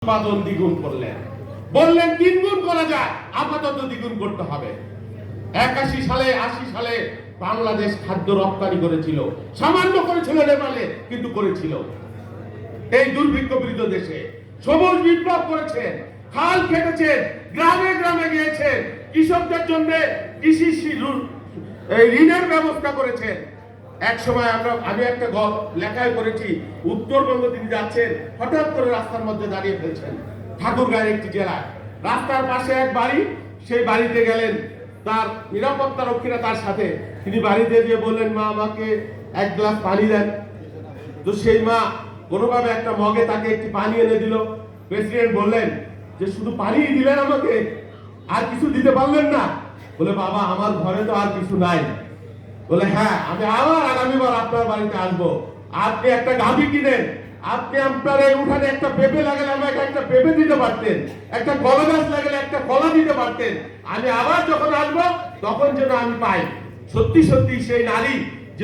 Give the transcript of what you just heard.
উৎপাদন দ্বিগুণ করলেন, বললেন 3 গুণ করা যায়, আপাতত দ্বিগুণ করতে হবে। 81 সালে 80 সালে বাংলাদেশ খাদ্য রপ্তানি করেছিল, সামান্য করেছিল নেপালে, কিন্তু করেছিল। এই দুর্ভিক্ষ পীড়িত দেশে সবুজ বিপ্লব করেছেন, খাল কেটেছেন, গ্রামে গ্রামে গিয়েছেন, কৃষকদের জন্য কৃষি ঋণের ব্যবস্থা করেছেন। এক সময় আমি একটা লেখায় করেছি, উত্তরবঙ্গ তিনি যাচ্ছেন, হঠাৎ করে রাস্তার মধ্যে দাঁড়িয়ে ফেলছেন ঠাকুরগাঁয়ের একটি জেলায়, রাস্তার পাশে এক বাড়ি, সেই বাড়িতে গেলেন, তার নিরাপত্তা রক্ষীরা তার সাথে, তিনি বাড়িতে গিয়ে বললেন, মা আমাকে 1 গ্লাস পানি দেন। তো সেই মা কোনোভাবে একটা মগে তাকে একটি পানি এনে দিল। প্রেসিডেন্ট বললেন যে শুধু পানি দিলেন আমাকে, আর কিছু দিতে পারলেন না? বলে, বাবা আমার ঘরে তো আর কিছু নাই। বলে, হ্যাঁ আমি আবার আগামীবার আপনার বাড়িতে আসবো, আপনি একটা গাভী কিনেন, আপনি আপনার এই উঠানে একটা পেঁপে লাগালে আমাকে একটা পেঁপে দিতে পারতেন, একটা কলা গাছ লাগালে একটা কলা দিতে পারতেন, আমি আবার যখন আসবো তখন যেন আমি পাই। সত্যি সত্যি সেই নারী